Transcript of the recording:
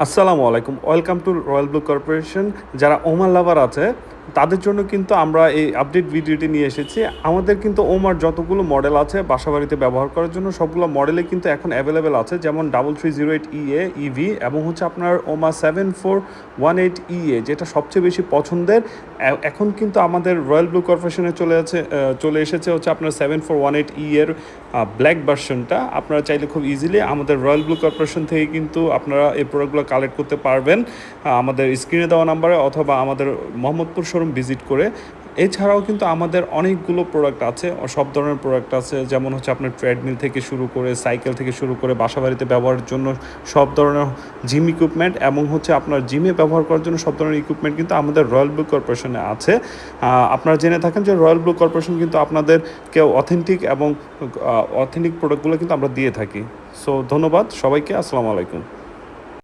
আসসালামু আলাইকুম। Welcome to royal blue corporation. যারা ওমার লাভার আছে তাদের জন্য কিন্তু আমরা এই আপডেট ভিডিওটি নিয়ে এসেছি। আমাদের কিন্তু ওমার যতগুলো মডেল আছে বাসাবাড়িতে ব্যবহার করার জন্য সবগুলো মডেলে কিন্তু এখন অ্যাভেলেবেল আছে, যেমন 3308 ইএ ইভি এবং হচ্ছে আপনার ওমা 7418 ইএ, যেটা সবচেয়ে বেশি পছন্দের। এখন কিন্তু আমাদের রয়্যাল ব্লু কর্পোরেশনে চলে এসেছে হচ্ছে আপনার 7418 ই এর ব্ল্যাক ভার্সনটা। আপনারা চাইলে খুব ইজিলি আমাদের রয়্যাল ব্লু কর্পোরেশন থেকে কিন্তু আপনারা এই প্রোডাক্টগুলো কালেক্ট করতে পারবেন আমাদের স্ক্রিনে দেওয়া নাম্বারে অথবা আমাদের মোহাম্মদপুর শোরুম ভিজিট করে। এছাড়াও কিন্তু আমাদের অনেকগুলো প্রোডাক্ট আছে, সব ধরনের প্রোডাক্ট আছে, যেমন হচ্ছে আপনার ট্রেডমিল থেকে শুরু করে সাইকেল থেকে শুরু করে বাসাবাড়িতে ব্যবহারের জন্য সব ধরনের জিম ইকুইপমেন্ট এবং হচ্ছে আপনার জিমে ব্যবহার করার জন্য সব ধরনের ইকুইপমেন্ট কিন্তু আমাদের রয়্যাল ব্লু কর্পোরেশনে আছে। আপনারা জেনে থাকেন যে রয়্যাল ব্লু কর্পোরেশন কিন্তু আপনাদেরকে অথেন্টিক প্রোডাক্টগুলো কিন্তু আমরা দিয়ে থাকি। সো ধন্যবাদ সবাইকে, আসসালামু আলাইকুম।